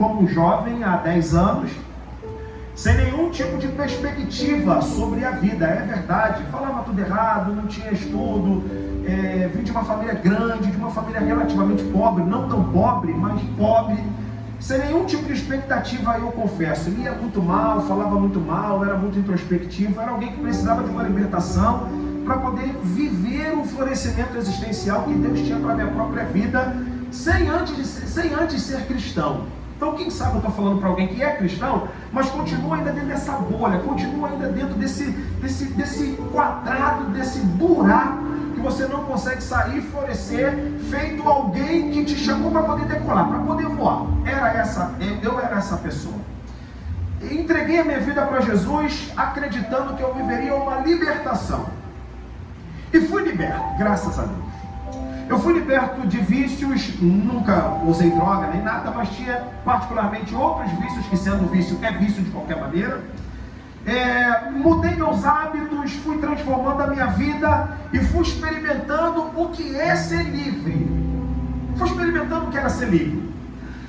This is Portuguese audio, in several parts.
como um jovem há 10 anos, sem nenhum tipo de perspectiva sobre a vida, é verdade, falava tudo errado, não tinha estudo, vim de uma família grande, de uma família relativamente pobre, não tão pobre, mas pobre, sem nenhum tipo de expectativa, eu confesso, lia muito mal, falava muito mal, era muito introspectivo, era alguém que precisava de uma libertação para poder viver o florescimento existencial que Deus tinha para a minha própria vida, sem antes ser cristão. Então, quem sabe eu estou falando para alguém que é cristão, mas continua ainda dentro dessa bolha, continua ainda dentro desse quadrado, desse buraco, que você não consegue sair e florescer, feito alguém que te chamou para poder decolar, para poder voar. Eu era essa pessoa. Entreguei a minha vida para Jesus, acreditando que eu viveria uma libertação. E fui liberto, graças a Deus. Eu fui liberto de vícios, nunca usei droga nem nada, mas tinha particularmente outros vícios, que sendo vício é vício de qualquer maneira. Mudei meus hábitos, fui transformando a minha vida e fui experimentando o que é ser livre. Fui experimentando o que era ser livre.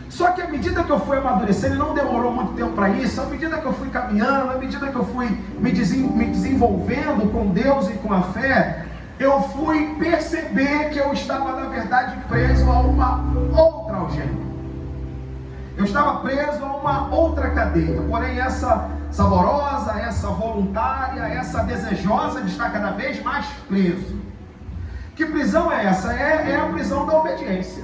Só que à medida que eu fui amadurecendo, e não demorou muito tempo para isso, à medida que eu fui caminhando, à medida que eu fui me desenvolvendo com Deus e com a fé, eu fui perceber que eu estava, na verdade, preso a uma outra algema. Eu estava preso a uma outra cadeia. Porém, essa saborosa, essa voluntária, essa desejosa de estar cada vez mais preso. Que prisão é essa? É a prisão da obediência.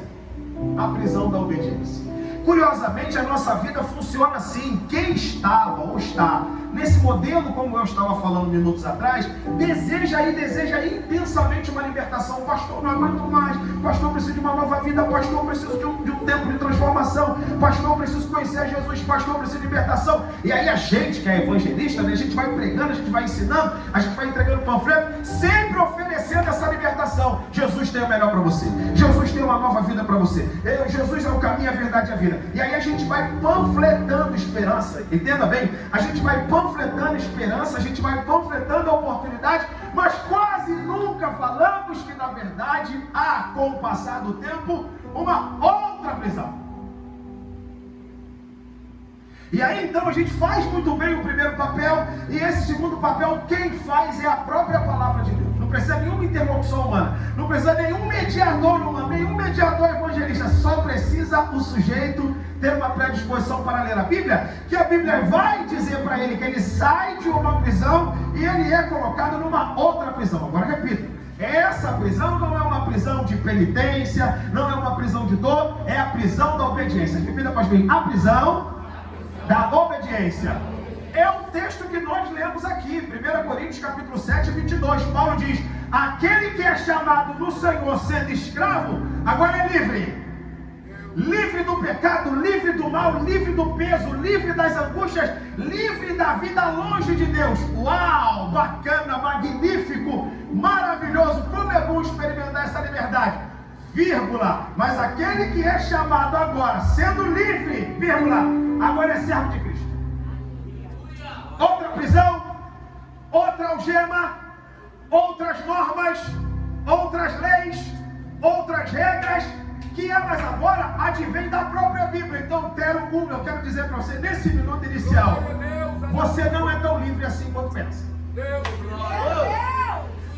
A prisão da obediência. Curiosamente, a nossa vida funciona assim. Quem estava ou está nesse modelo, como eu estava falando minutos atrás, deseja intensamente uma libertação. Pastor, não aguento mais. Pastor, preciso de uma nova vida. Pastor, preciso de um tempo de transformação. Pastor, preciso conhecer Jesus. Pastor, preciso de libertação. E aí a gente que é evangelista, né, a gente vai pregando, a gente vai ensinando, a gente vai entregando panfleto, sempre oferecendo essa libertação. Jesus tem o melhor para você. Jesus tem uma nova vida para você. Jesus é o caminho, a verdade e a vida. E aí a gente vai panfletando esperança. Entenda bem, a gente vai panfletando esperança, a gente vai panfletando a oportunidade, mas quase nunca falamos que na verdade há, com o passar do tempo, uma outra prisão. E aí então a gente faz muito bem o primeiro papel, e esse segundo papel quem faz é a própria palavra de Deus. Não precisa nenhuma interlocução humana, não precisa nenhum mediador humano, nenhum mediador evangelista, só precisa o sujeito ter uma predisposição para ler a Bíblia, que a Bíblia vai dizer para ele que ele sai de uma prisão e ele é colocado numa outra prisão. Agora repito, essa prisão não é uma prisão de penitência, não é uma prisão de dor, é a prisão da obediência. Repita para mim, a prisão da obediência. É o texto que nós lemos aqui, 1 Coríntios capítulo 7, 22. Paulo diz: aquele que é chamado no Senhor sendo escravo, agora é livre. Livre do pecado, livre do mal, livre do peso, livre das angústias, livre da vida longe de Deus. Uau, bacana, magnífico, maravilhoso. Como é bom experimentar essa liberdade. Vírgula, mas aquele que é chamado agora, sendo livre, vírgula, agora é servo de Cristo. Outra prisão, outra algema, outras normas, outras leis, outras regras, que elas agora advêm da própria Bíblia. Então, eu quero dizer para você, nesse minuto inicial, você não é tão livre assim quanto pensa.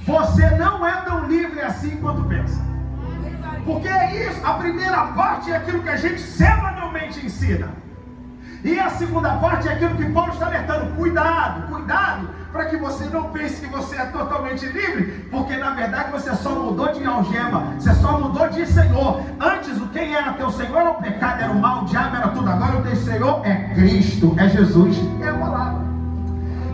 Você não é tão livre assim quanto pensa. Porque é isso, a primeira parte é aquilo que a gente semanalmente ensina. E a segunda parte é aquilo que Paulo está alertando. Cuidado, para que você não pense que você é totalmente livre, porque na verdade você só mudou de algema, você só mudou de Senhor. Antes, quem era teu Senhor era o pecado, era o mal, o diabo, era tudo. Agora o teu Senhor é Cristo, é Jesus, é a palavra.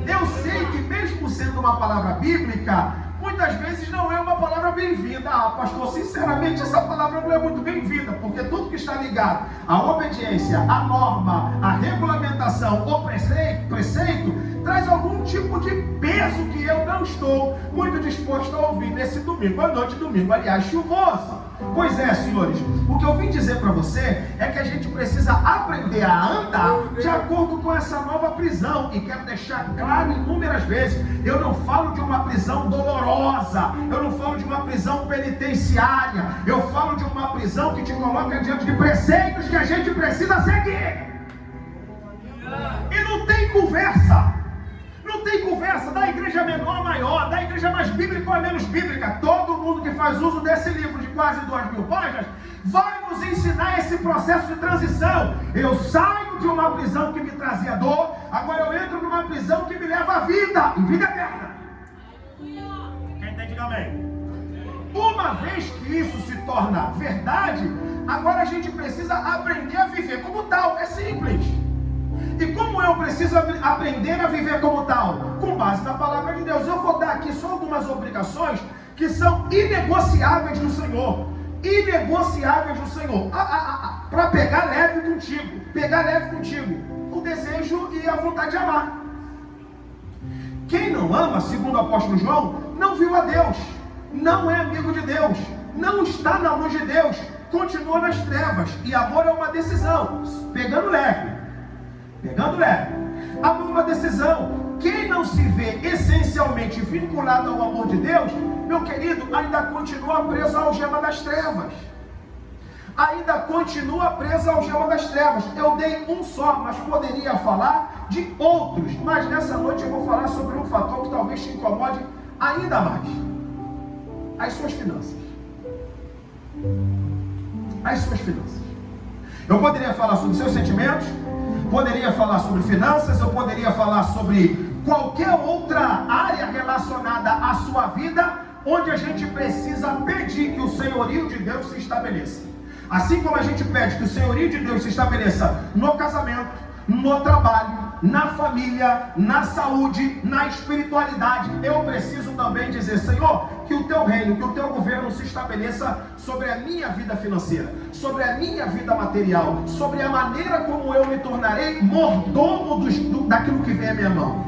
Eu sei que mesmo sendo uma palavra bíblica, muitas vezes não é uma palavra bem-vinda. Pastor, sinceramente essa palavra não é muito bem-vinda, porque tudo que está ligado à obediência, à norma, à regulamentação, ao preceito, traz algum tipo de peso que eu não estou muito disposto a ouvir nesse domingo à noite, domingo, aliás, chuvoso. Pois é, senhores, o que eu vim dizer para você é que a gente precisa aprender a andar de acordo com essa nova prisão. E quero deixar claro inúmeras vezes, eu não falo de uma prisão dolorosa, eu não falo de uma prisão penitenciária, eu falo de uma prisão que te coloca diante de preceitos que a gente precisa seguir. E não tem conversa. Não tem conversa da igreja menor a maior, da igreja mais bíblica ou a menos bíblica. Todo mundo que faz uso desse livro de quase 2.000 páginas vai nos ensinar esse processo de transição. Eu saio de uma prisão que me trazia dor, agora eu entro numa prisão que me leva à vida, e vida eterna. Quem entende, diga amém. Uma vez que isso se torna verdade, agora a gente precisa aprender a viver como tal. É simples. E como eu preciso aprender a viver como tal? Com base na palavra de Deus. Eu vou dar aqui só algumas obrigações que são inegociáveis no Senhor. Inegociáveis no Senhor. Para pegar leve contigo. Pegar leve contigo o desejo e a vontade de amar. Quem não ama, segundo o apóstolo João, não viu a Deus. Não é amigo de Deus. Não está na luz de Deus. Continua nas trevas. E amor é uma decisão. Pegando leve. Amor é uma decisão. Quem não se vê essencialmente vinculado ao amor de Deus, meu querido, ainda continua preso à algema das trevas. Eu dei um só, mas poderia falar de outros. Mas nessa noite eu vou falar sobre um fator que talvez te incomode ainda mais: as suas finanças. Eu poderia falar sobre seus sentimentos, poderia falar sobre finanças, eu poderia falar sobre qualquer outra área relacionada à sua vida, onde a gente precisa pedir que o senhorio de Deus se estabeleça. Assim como a gente pede que o senhorio de Deus se estabeleça no casamento, no trabalho, na família, na saúde, na espiritualidade, eu preciso também dizer: Senhor, que o teu reino, que o teu governo se estabeleça sobre a minha vida financeira, sobre a minha vida material, sobre a maneira como eu me tornarei mordomo daquilo que vem à minha mão.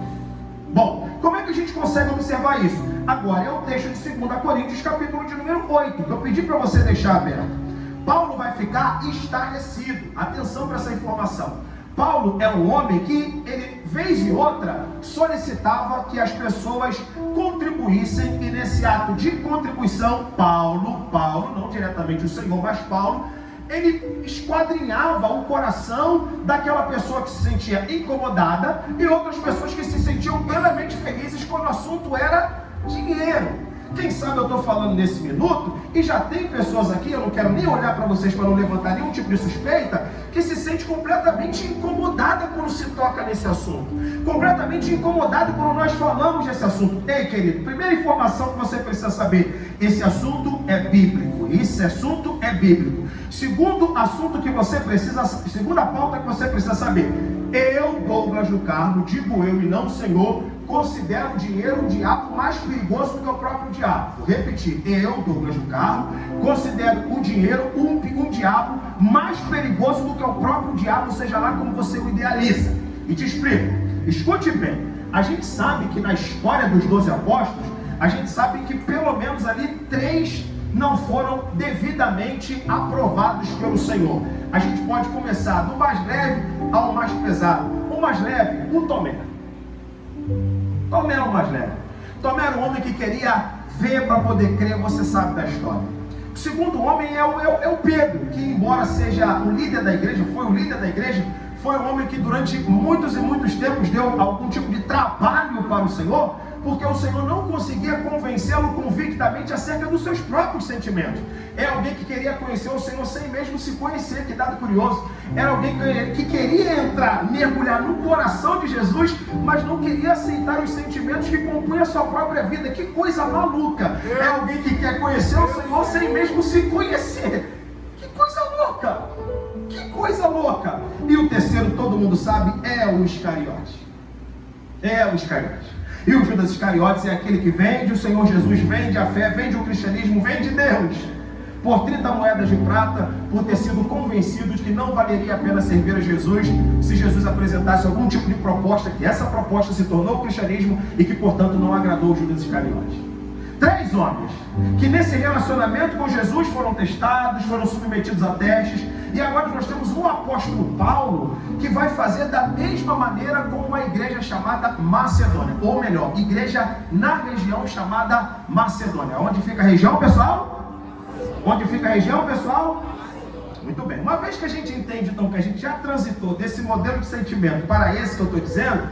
Bom, como é que a gente consegue observar isso? Agora é o texto de 2 Coríntios, capítulo de número 8, que eu pedi para você deixar aberto. Paulo vai ficar estarrecido. Atenção para essa informação. Paulo é um homem que, ele, vez e outra, solicitava que as pessoas contribuíssem, e nesse ato de contribuição, Paulo, não diretamente o Senhor, mas Paulo, ele esquadrinhava o coração daquela pessoa que se sentia incomodada e outras pessoas que se sentiam plenamente felizes quando o assunto era dinheiro. Quem sabe eu estou falando nesse minuto e já tem pessoas aqui, eu não quero nem olhar para vocês para não levantar nenhum tipo de suspeita, que se sente completamente incomodada quando se toca nesse assunto, completamente incomodada quando nós falamos desse assunto. Ei, querido, primeira informação que você precisa saber: esse assunto é bíblico. Segundo assunto que você precisa, segunda pauta que você precisa saber: eu, Douglas do Carmo, digo eu e não o Senhor, considero o dinheiro um diabo mais perigoso do que o próprio diabo. Vou repetir: eu, Douglas do Carmo, considero o dinheiro um diabo mais perigoso do que o próprio diabo, seja lá como você o idealiza. E te explico. Escute bem. A gente sabe que na história dos 12 apóstolos, a gente sabe que pelo menos ali 3 não foram devidamente aprovados pelo Senhor. A gente pode começar do mais leve ao mais pesado. O mais leve, o Tomé. Tomé é o mais leve. Tomé era um homem que queria ver para poder crer, você sabe da história. O segundo homem é o Pedro, que embora seja o líder da igreja, foi um homem que durante muitos e muitos tempos deu algum tipo de trabalho para o Senhor, porque o Senhor não conseguia convencê-lo convictamente acerca dos seus próprios sentimentos. É alguém que queria conhecer o Senhor sem mesmo se conhecer, que dado curioso. Era alguém que queria entrar, mergulhar no coração de Jesus, mas não queria aceitar os sentimentos que compunham a sua própria vida. Que coisa maluca! É alguém que quer conhecer o Senhor sem mesmo se conhecer. Que coisa louca! Que coisa louca! E o terceiro, todo mundo sabe, é o Iscariote. E o Judas Iscariotes é aquele que vende o Senhor Jesus, vende a fé, vende o cristianismo, vende Deus, por 30 moedas de prata, por ter sido convencido de que não valeria a pena servir a Jesus se Jesus apresentasse algum tipo de proposta, que essa proposta se tornou o cristianismo e que portanto não agradou o Judas Iscariotes. 3 homens, que nesse relacionamento com Jesus foram testados, foram submetidos a testes, e agora nós temos um apóstolo Paulo que vai fazer da mesma maneira com uma igreja chamada Macedônia, ou melhor, igreja na região chamada Macedônia. Onde fica a região, pessoal? Onde fica a região, pessoal? Muito bem. Uma vez que a gente entende, então, que a gente já transitou desse modelo de sentimento para esse que eu estou dizendo,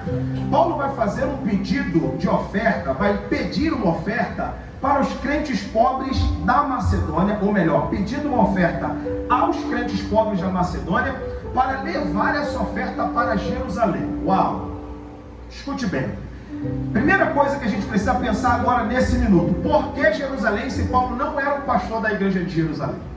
Paulo vai fazer um pedido de oferta, vai pedir uma oferta para os crentes pobres da Macedônia, ou melhor, pedindo uma oferta aos crentes pobres da Macedônia para levar essa oferta para Jerusalém. Uau! Escute bem. Primeira coisa que a gente precisa pensar agora nesse minuto: por que Jerusalém se Paulo não era o pastor da igreja de Jerusalém?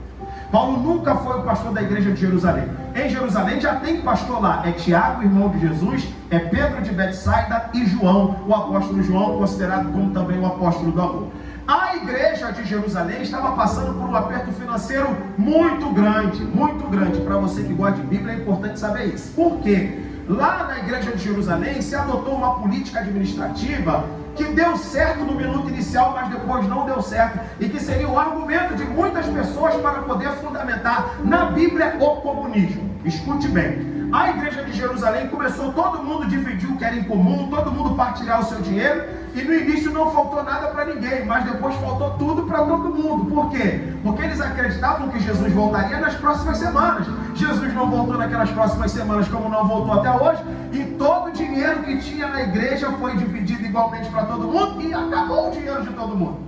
Paulo nunca foi o pastor da igreja de Jerusalém. Em Jerusalém já tem pastor lá, é Tiago, irmão de Jesus, é Pedro de Betsaida e João, o apóstolo João, considerado como também o apóstolo do amor. A igreja de Jerusalém estava passando por um aperto financeiro muito grande, muito grande. Para você que gosta de Bíblia é importante saber isso. Por quê? Lá na igreja de Jerusalém se adotou uma política administrativa que deu certo no minuto inicial, mas depois não deu certo, e que seria o argumento de muitas pessoas para poder fundamentar na Bíblia o comunismo. Escute bem, a igreja de Jerusalém começou todo mundo dividir o que era em comum, todo mundo partilhar o seu dinheiro, e no início não faltou nada para ninguém, mas depois faltou tudo para todo mundo. Por quê? Porque eles acreditavam que Jesus voltaria nas próximas semanas. Jesus não voltou naquelas próximas semanas, como não voltou até hoje, e todo o dinheiro que tinha na igreja foi dividido igualmente para todo mundo, e acabou o dinheiro de todo mundo.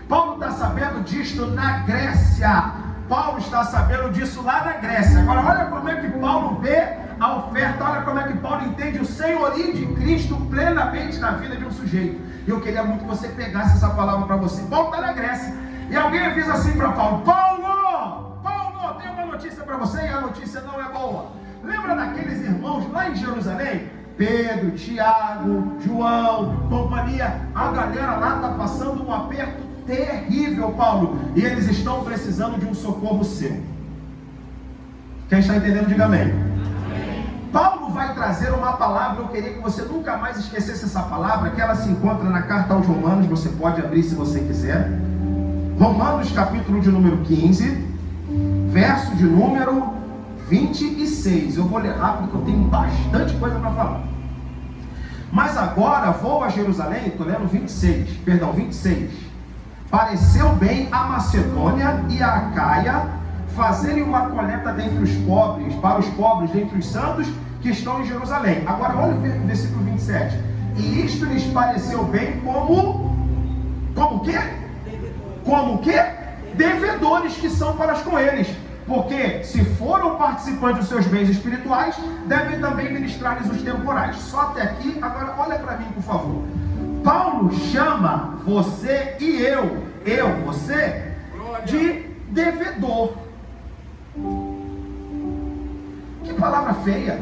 Paulo está sabendo disto na Grécia. Paulo está sabendo disso lá na Grécia. Agora olha como é que Paulo vê a oferta, olha como é que Paulo entende o senhorio de Cristo plenamente na vida de um sujeito. E eu queria muito que você pegasse essa palavra para você. Paulo está na Grécia, e alguém avisa assim para Paulo: Paulo, tem uma notícia para você, e a notícia não é boa. Lembra daqueles irmãos lá em Jerusalém? Pedro, Tiago, João, companhia. A galera lá está passando um aperto terrível, Paulo, e eles estão precisando de um socorro seu. Quem está entendendo, diga amém. Paulo vai trazer uma palavra, eu queria que você nunca mais esquecesse essa palavra, que ela se encontra na carta aos Romanos, você pode abrir se você quiser. Romanos, capítulo de número 15, verso de número 26. Eu vou ler rápido, porque eu tenho bastante coisa para falar. Mas agora vou a Jerusalém, estou lendo 26. Pareceu bem a Macedônia e a Acaia fazerem uma coleta dentre os pobres, para os pobres dentre os santos que estão em Jerusalém. Agora olha o versículo 27. E isto lhes pareceu bem como o quê? Como o quê? Devedores que são para com eles. Porque se foram participantes dos seus bens espirituais, devem também ministrar-lhes os temporais. Só até aqui. Agora olha para mim, por favor. Paulo chama você e você, de devedor. Que palavra feia.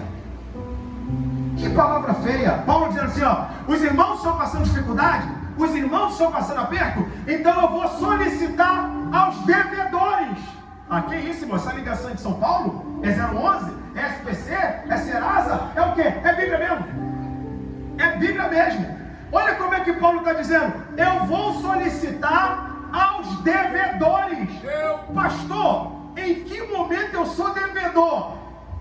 Que palavra feia. Paulo dizendo assim, ó: os irmãos estão passando dificuldade, os irmãos estão passando aperto, então eu vou solicitar aos devedores. Ah, que isso, irmão? Essa ligação é de São Paulo? É 011? É SPC? É Serasa? É o quê? É Bíblia mesmo. É Bíblia mesmo. Olha como é que Paulo está dizendo: eu vou solicitar aos devedores. Pastor, em que momento eu sou devedor?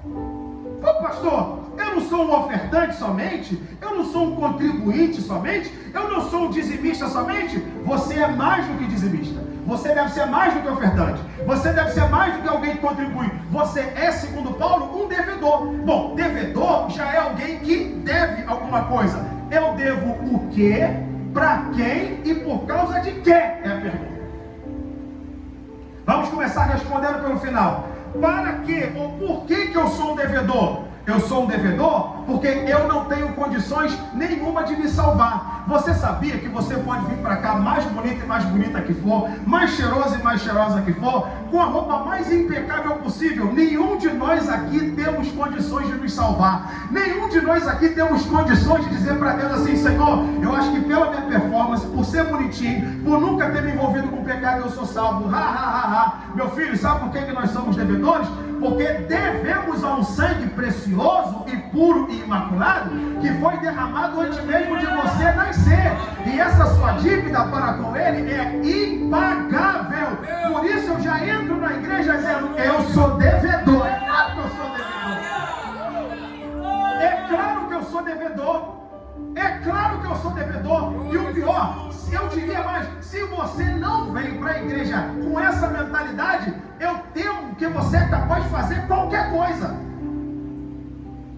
Ô pastor, eu não sou um ofertante somente, eu não sou um contribuinte somente, eu não sou um dizimista somente. Você é mais do que dizimista, você deve ser mais do que ofertante, você deve ser mais do que alguém que contribui. Você é, segundo Paulo, um devedor. Bom, devedor já é alguém que deve alguma coisa. Eu devo o quê, para quem e por causa de quê? É a pergunta. Vamos começar respondendo pelo final. Para quê ou por que eu sou um devedor? Eu sou um devedor porque eu não tenho condições nenhuma de me salvar. Você sabia que você pode vir para cá mais bonita e mais bonita que for, mais cheirosa e mais cheirosa que for, com a roupa mais impecável possível? Nenhum de nós aqui temos condições de nos salvar. Nenhum de nós aqui temos condições de dizer para Deus assim: Senhor, eu acho que pela minha performance, por ser bonitinho, por nunca ter me envolvido com pecado, eu sou salvo. Meu filho, sabe por que nós somos devedores? Porque devemos a um sangue precioso e puro e imaculado, que foi derramado antes mesmo de você nascer. E essa sua dívida para com Ele é impagável. Por isso eu já entro na igreja dizendo, eu sou devedor. É claro que eu sou devedor. É claro que eu sou devedor. É claro que eu sou devedor. E o pior, eu diria mais, se você não vem para a igreja com essa mentalidade, eu temo que você é capaz de fazer qualquer coisa.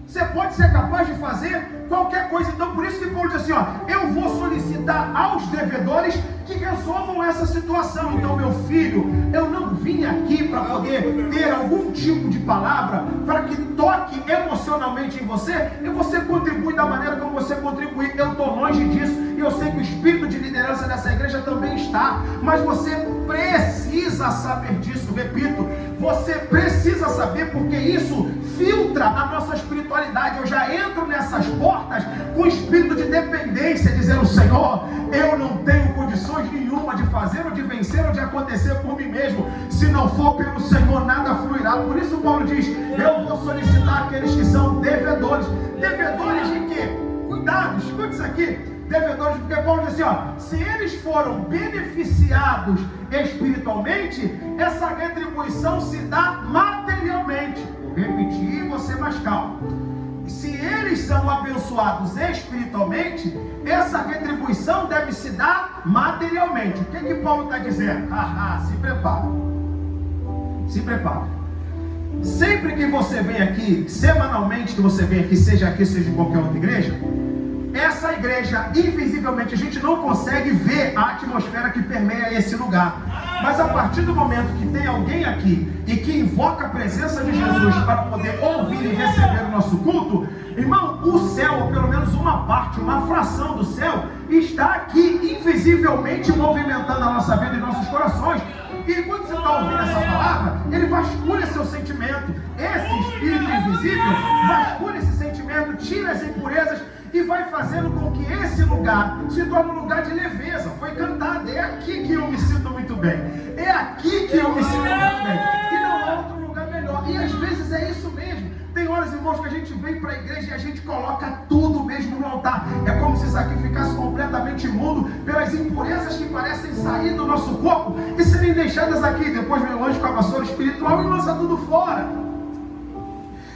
Você pode ser capaz de fazer qualquer coisa. Então por isso que Paulo diz assim, ó, eu vou solicitar aos devedores que resolvam essa situação. Então, meu filho, eu não vim aqui para poder ter algum tipo de palavra para que toque emocionalmente em você e você contribui da maneira como você contribuir. Eu estou longe disso e eu sei que o espírito de liderança dessa igreja também está, mas você precisa saber disso. Repito, você precisa saber, porque isso filtra a nossa espiritualidade. Eu já entro nessas portas com espírito de dependência, dizendo, Senhor, eu não tenho condições nenhuma de fazer ou de vencer ou de acontecer por mim mesmo. Se não for pelo Senhor, nada fluirá. Por isso Paulo diz, eu vou solicitar aqueles que são devedores. Devedores de quê? Cuidado, escute isso aqui. Devedores, porque Paulo diz assim, ó, se eles foram beneficiados espiritualmente, essa retribuição se dá materialmente. Vou repetir, você mais calmo. Se eles são abençoados espiritualmente, essa retribuição deve se dar materialmente. O que Paulo está dizendo? Se prepara. Se prepara. Sempre que você vem aqui, semanalmente que você vem aqui, seja em qualquer outra igreja, essa igreja, invisivelmente, a gente não consegue ver a atmosfera que permeia esse lugar. Mas a partir do momento que tem alguém aqui e que invoca a presença de Jesus para poder ouvir e receber o nosso culto, irmão, o céu, ou pelo menos uma parte, uma fração do céu, está aqui invisivelmente movimentando a nossa vida e nossos corações. E quando você está ouvindo essa palavra, ele vasculha seu sentimento. Esse espírito invisível vasculha esse sentimento, tira as impurezas e vai fazendo com que esse lugar se torne um lugar de leveza. Foi cantado, é aqui que eu me sinto muito bem. É aqui que eu me sinto muito bem. E não há outro lugar melhor. E às vezes é isso mesmo. Tem horas, irmãos, que a gente vem para a igreja e a gente coloca tudo mesmo no altar. É como se isso aqui ficasse completamente imundo pelas impurezas que parecem sair do nosso corpo e serem deixadas aqui. Depois vem o anjo com a vassoura espiritual e lança tudo fora.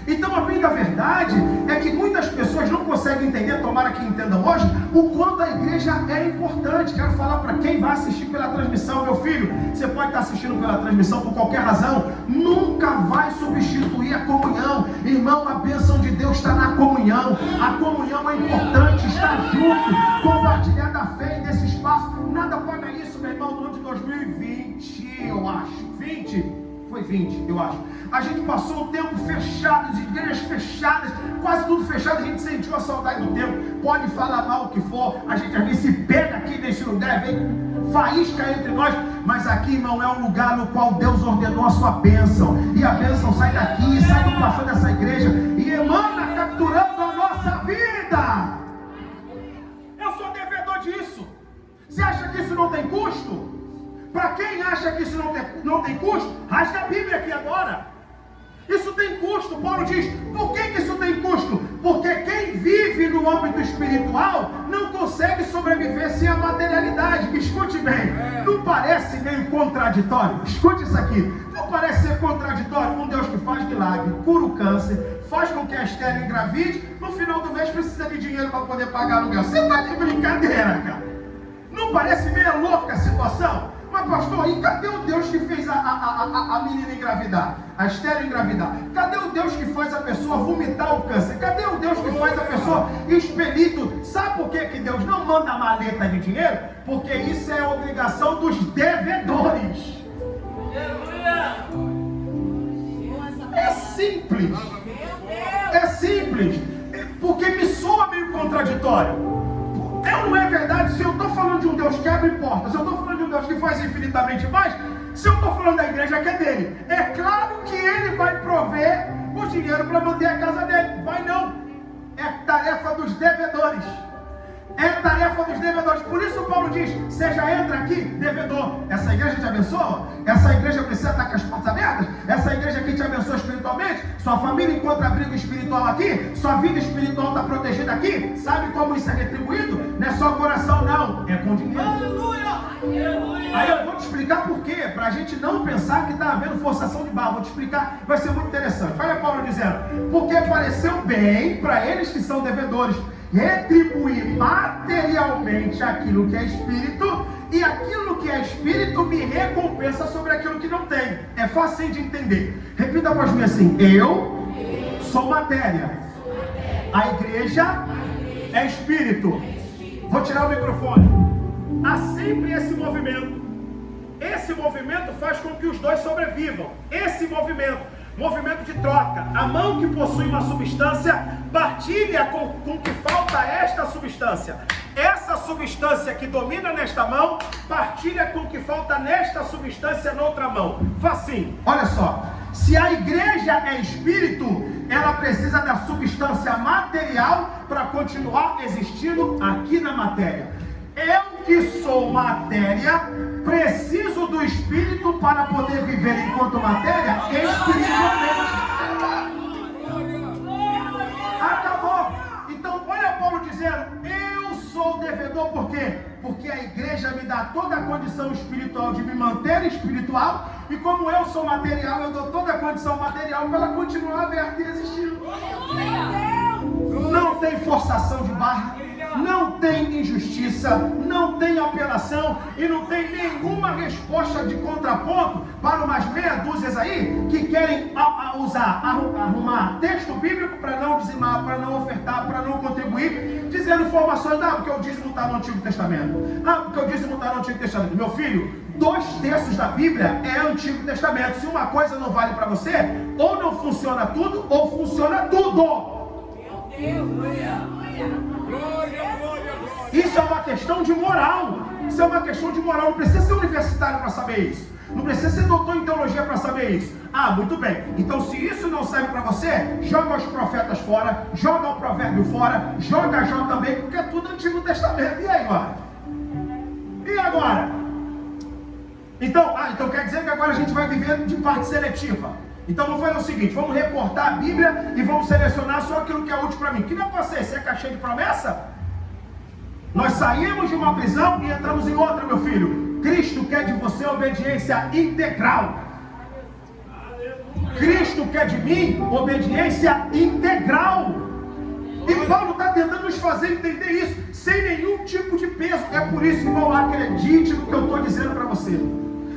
Então a bem da verdade é que muitas pessoas não conseguem entender, tomara que entendam hoje, o quanto a igreja é importante. Quero falar para quem vai assistir pela transmissão, meu filho, você pode estar assistindo pela transmissão por qualquer razão, nunca vai substituir a comunhão. Irmão, a bênção de Deus está na comunhão. A comunhão é importante, estar junto, compartilhar da fé nesse espaço. Nada paga isso, meu irmão. No ano de 2020, eu acho, 20, eu acho. A gente passou o tempo fechado, de igrejas fechadas, quase tudo fechado. A gente sentiu a saudade do tempo. Pode falar mal o que for, a gente às vezes se pega aqui nesse lugar, vem faísca entre nós. Mas aqui, irmão, é um lugar no qual Deus ordenou a sua bênção. E a bênção sai daqui, sai do pastor dessa igreja e emana capturando a nossa vida. Eu sou devedor disso. Você acha que isso não tem custo? Para quem acha que isso não tem custo, rasga a Bíblia aqui agora. Isso tem custo. Paulo diz, por que isso tem custo? Porque quem vive no âmbito espiritual não consegue sobreviver sem a materialidade. Escute bem, não parece meio contraditório? Escute isso aqui, não parece ser contraditório? Um Deus que faz milagre, cura o câncer, faz com que a estéril engravide, no final do mês precisa de dinheiro para poder pagar aluguel. Você está de brincadeira, cara? Não parece meio louca a situação? Mas pastor, e cadê o Deus que fez a menina engravidar? A estéril engravidar? Cadê o Deus que faz a pessoa vomitar o câncer? Cadê o Deus que faz a pessoa expelir tudo? Sabe por que Deus não manda maleta de dinheiro? Porque isso é a obrigação dos devedores. É simples. É simples. Porque me soa meio contraditório. Não é verdade? Se eu estou falando de um Deus que abre portas, se eu estou falando de um Deus que faz infinitamente mais, se eu estou falando da igreja que é dele, é claro que ele vai prover o dinheiro para manter a casa dele. Vai não. É tarefa dos devedores. É tarefa dos devedores. Por isso Paulo diz, você já entra aqui, devedor. Essa igreja te abençoa? Essa igreja precisa estar com as portas abertas? Essa igreja aqui te abençoa espiritualmente? Sua família encontra abrigo espiritual aqui? Sua vida espiritual está protegida aqui? Sabe como isso é retribuído? Não é só coração não, é com dinheiro. Aleluia! Aí eu vou te explicar por quê, para a gente não pensar que está havendo forçação de barra. Vou te explicar, vai ser muito interessante. Olha Paulo dizendo, porque pareceu bem para eles que são devedores retribuir materialmente aquilo que é espírito, e aquilo que é espírito me recompensa sobre aquilo que não tem. É fácil de entender. Repita após mim assim: eu sou matéria, a igreja é espírito. Vou tirar o microfone. Há sempre esse movimento. Esse movimento faz com que os dois sobrevivam. Esse movimento de troca. A mão que possui uma substância partilha com que falta esta substância. Essa substância que domina nesta mão partilha com que falta nesta substância noutra mão. Facinho. Olha só. Se a igreja é espírito, ela precisa da substância material para continuar existindo aqui na matéria. Eu que sou matéria, preciso do espírito para poder viver enquanto matéria espiritualmente. Acabou. Então olha Paulo dizendo, eu sou devedor. Por quê? Porque a igreja me dá toda a condição espiritual de me manter espiritual, e como eu sou material, eu dou toda a condição material para ela continuar aberta e existindo. Não tem forçação de barra, não tem injustiça, não tem apelação e não tem nenhuma resposta de contraponto para umas meia dúzias aí que querem arrumar texto bíblico para não dizimar, para não ofertar, para não contribuir, dizendo informações, porque o dízimo está no Antigo Testamento, porque o dízimo está no Antigo Testamento. Meu filho, 2/3 da Bíblia é Antigo Testamento. Se uma coisa não vale para você, ou não funciona tudo, ou funciona tudo. Isso é uma questão de moral. Isso é uma questão de moral. Não precisa ser universitário para saber isso. Não precisa ser doutor em teologia para saber isso. Muito bem. Então se isso não serve para você, joga os profetas fora, joga o provérbio fora, joga Jó também, porque é tudo Antigo Testamento. E aí, agora? E agora? Então quer dizer que agora a gente vai viver de parte seletiva. Então vamos fazer o seguinte, vamos recortar a Bíblia e vamos selecionar só aquilo que é útil para mim. Que negócio é esse? É cachê de promessa? Nós saímos de uma prisão e entramos em outra, meu filho. Cristo quer de você obediência integral. Cristo quer de mim obediência integral. E Paulo está tentando nos fazer entender isso sem nenhum tipo de peso. É por isso, irmão, acredite no que eu estou dizendo para você.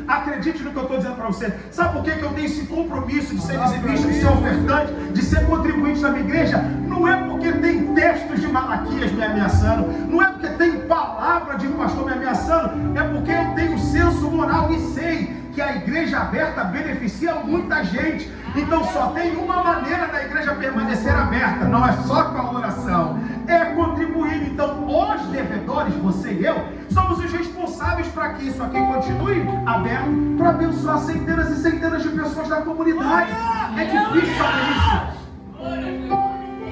Acredite no que eu estou dizendo para você. Sabe por que eu tenho esse compromisso de ser dizimista, de ser ofertante, de ser contribuinte na minha igreja? Não é porque tem textos de Malaquias me ameaçando, não é porque tem palavra de um pastor me ameaçando, é porque eu tenho senso moral e sei que a igreja aberta beneficia muita gente. Então só tem uma maneira da igreja permanecer aberta, não é só com a oração, é contribuir. Então os devedores, você e eu, somos os responsáveis para que isso aqui continue aberto, para abençoar centenas e centenas de pessoas da comunidade. É difícil saber isso.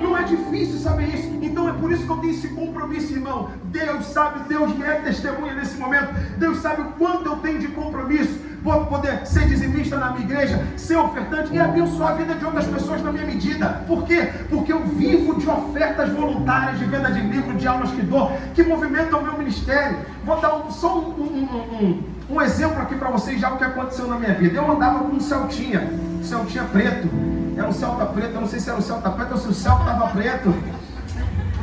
Não é difícil saber isso. Então é por isso que eu tenho esse compromisso, irmão. Deus sabe, Deus me é testemunha nesse momento. Deus sabe o quanto eu tenho de compromisso. Vou poder ser dizimista na minha igreja, ser ofertante e abençoar a vida de outras pessoas na minha medida. Por quê? Porque eu vivo de ofertas voluntárias, de venda de livro, de aulas que dou, que movimentam o meu ministério. Vou dar só um exemplo aqui para vocês, já o que aconteceu na minha vida. Eu andava com um Celtinha preto. Era um Celta preto, eu não sei se era um Celta preto ou se o Celta estava preto.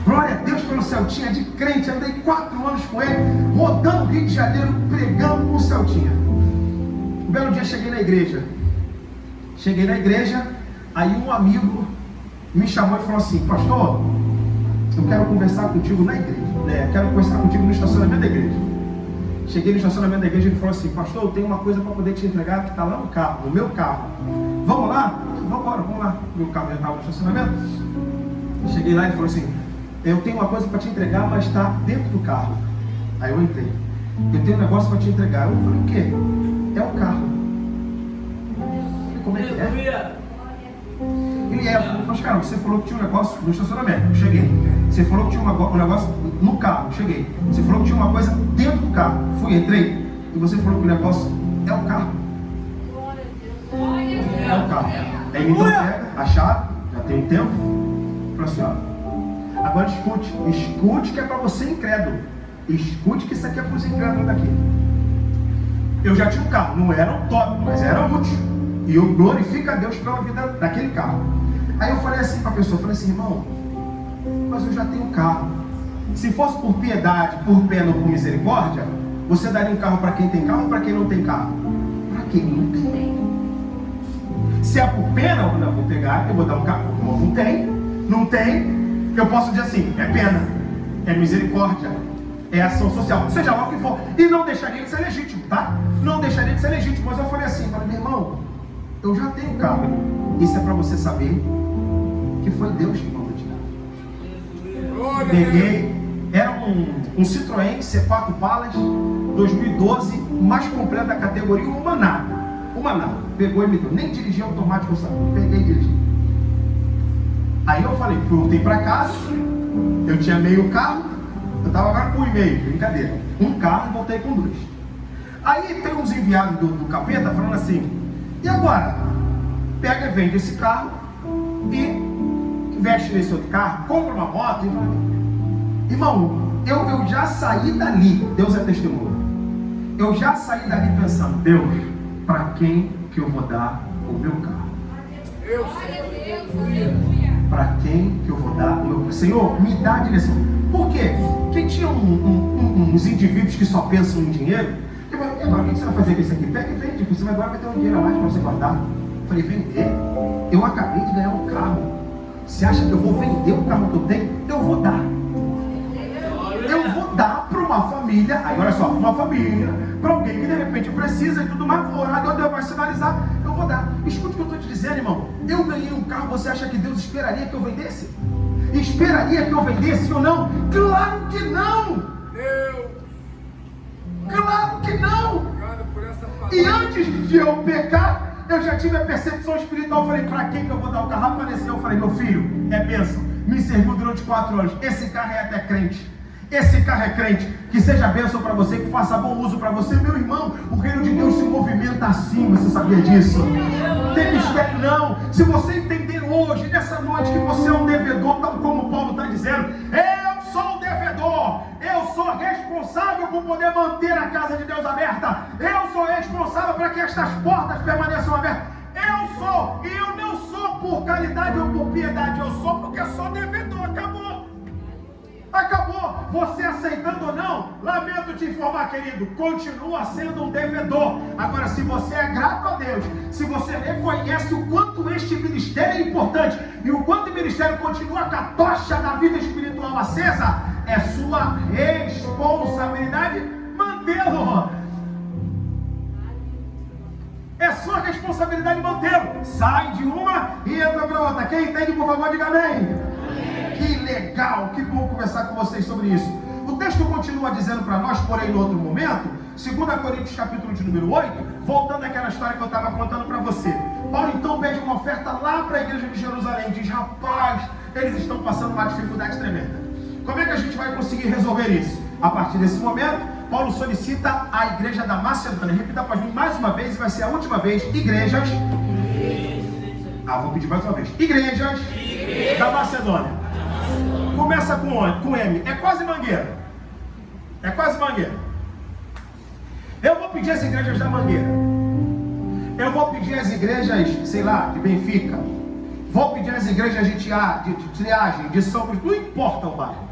Glória a Deus pelo Celtinha, de crente, andei 4 anos com ele, rodando o Rio de Janeiro, pregando com o Celtinha. Um belo dia cheguei na igreja, aí um amigo me chamou e falou assim: pastor, eu quero conversar contigo na igreja, quero conversar contigo no estacionamento da igreja. Cheguei no estacionamento da igreja e ele falou assim: pastor, eu tenho uma coisa para poder te entregar que está lá no carro, no meu carro. Vamos lá? Vamos lá. Meu carro já estava no estacionamento. Cheguei lá e ele falou assim: eu tenho uma coisa para te entregar, mas está dentro do carro. Aí eu entrei. Eu tenho um negócio para te entregar. Eu falei: o quê? É o carro. Como é que é? Ele aí ela falou, mas cara, você falou que tinha um negócio no estacionamento, eu cheguei. Você falou que tinha um negócio no carro, cheguei. Você falou que tinha uma coisa dentro do carro, entrei. E você falou que o negócio é o carro. É o carro. Aí me entrega a chave, já tem um tempo. Falei assim, ó, agora escute que é para você incrédulo. Escute que isso aqui é para os incrédulos daqui. Eu já tinha um carro, não era um top, mas era útil. E eu glorifico a Deus pela vida daquele carro. Aí eu falei assim para a pessoa, falei assim, irmão, mas eu já tenho um carro. Se fosse por piedade, por pena ou por misericórdia, você daria um carro para quem tem carro ou para quem não tem carro? Para quem não tem. Se é por pena, eu vou pegar, eu vou dar um carro. Não tem, eu posso dizer assim, é pena, é misericórdia, é ação social, seja lá o que for. E não deixaria de ser legítimo, tá? Não deixaria de ser legítimo, mas eu falei assim, meu irmão, eu já tenho um carro. Isso é para você saber que foi Deus que mandou te dar. Peguei, era um Citroën C4 Palace 2012, mais completo da categoria, uma nada. Pegou e me deu, nem dirigir automático, eu sabia. Peguei e dirigi. Aí eu falei, voltei para casa, eu tinha meio carro, eu estava agora com 1,5, brincadeira. Um carro e voltei com 2. Aí tem uns enviados do capeta falando assim, e agora? Pega e vende esse carro e investe nesse outro carro, compra uma moto e vai. Irmão, eu já saí dali, Deus é testemunha. Eu já saí dali pensando, Deus, para quem que eu vou dar o meu carro? Para quem que eu vou dar o meu carro? Senhor, me dá a direção. Por quê? Porque tinha uns indivíduos que só pensam em dinheiro. Eu falei, agora o que você vai fazer com isso aqui? Pega e vende, porque você agora vai ter um dinheiro a mais para você guardar. Eu falei, vender? Eu acabei de ganhar um carro. Você acha que eu vou vender o carro que eu tenho? Eu vou dar. Eu vou dar para uma família, aí olha só, uma família, para alguém que de repente precisa e tudo mais, vou orar, Deus vai sinalizar, eu vou dar. Escute o que eu estou te dizendo, irmão. Eu ganhei um carro, você acha que Deus esperaria que eu vendesse? Esperaria que eu vendesse ou não? Claro que não! Claro que não! E antes de eu pecar, eu já tive a percepção espiritual. Eu falei, para quem que eu vou dar o carro? Apareceu, eu falei, meu filho, é bênção, me serviu durante 4 anos, esse carro é até crente. Esse carro é crente, que seja bênção para você, que faça bom uso para você. Meu irmão, o reino de Deus se movimenta assim, você sabia disso? Tem mistério não. Se você entender hoje, nessa noite, que você é um devedor, tal como Paulo está dizendo, eu sou um devedor, eu sou responsável por poder manter a casa de Deus aberta, eu sou responsável para que estas portas permaneçam abertas. Eu sou, e eu não sou por caridade ou por piedade, eu sou porque sou devedor, acabou. Acabou, você aceitando ou não, lamento te informar, querido, continua sendo um devedor. Agora, se você é grato a Deus, se você reconhece o quanto este ministério é importante e o quanto o ministério continua com a tocha da vida espiritual acesa, é sua responsabilidade mantê-lo. É sua responsabilidade mantê-lo. Sai de uma e entra para outra. Quem entende, por favor, diga amém. Que legal, que bom conversar com vocês sobre isso. O texto continua dizendo para nós, porém, no outro momento, 2 Coríntios capítulo de número 8, voltando àquela história que eu estava contando para você. Paulo então pede uma oferta lá para a igreja de Jerusalém. Diz, rapaz, eles estão passando uma dificuldade tremenda. Como é que a gente vai conseguir resolver isso? A partir desse momento, Paulo solicita a igreja da Macedônia. Repita para mim mais uma vez, e vai ser a última vez. Igrejas. Vou pedir mais uma vez. Igrejas da Macedônia. Começa com onde? Com M. É quase Mangueira. É quase Mangueira. Eu vou pedir as igrejas da Mangueira. Eu vou pedir as igrejas, sei lá, de Benfica. Vou pedir as igrejas de Triagem, de São Luís. Não importa o bairro.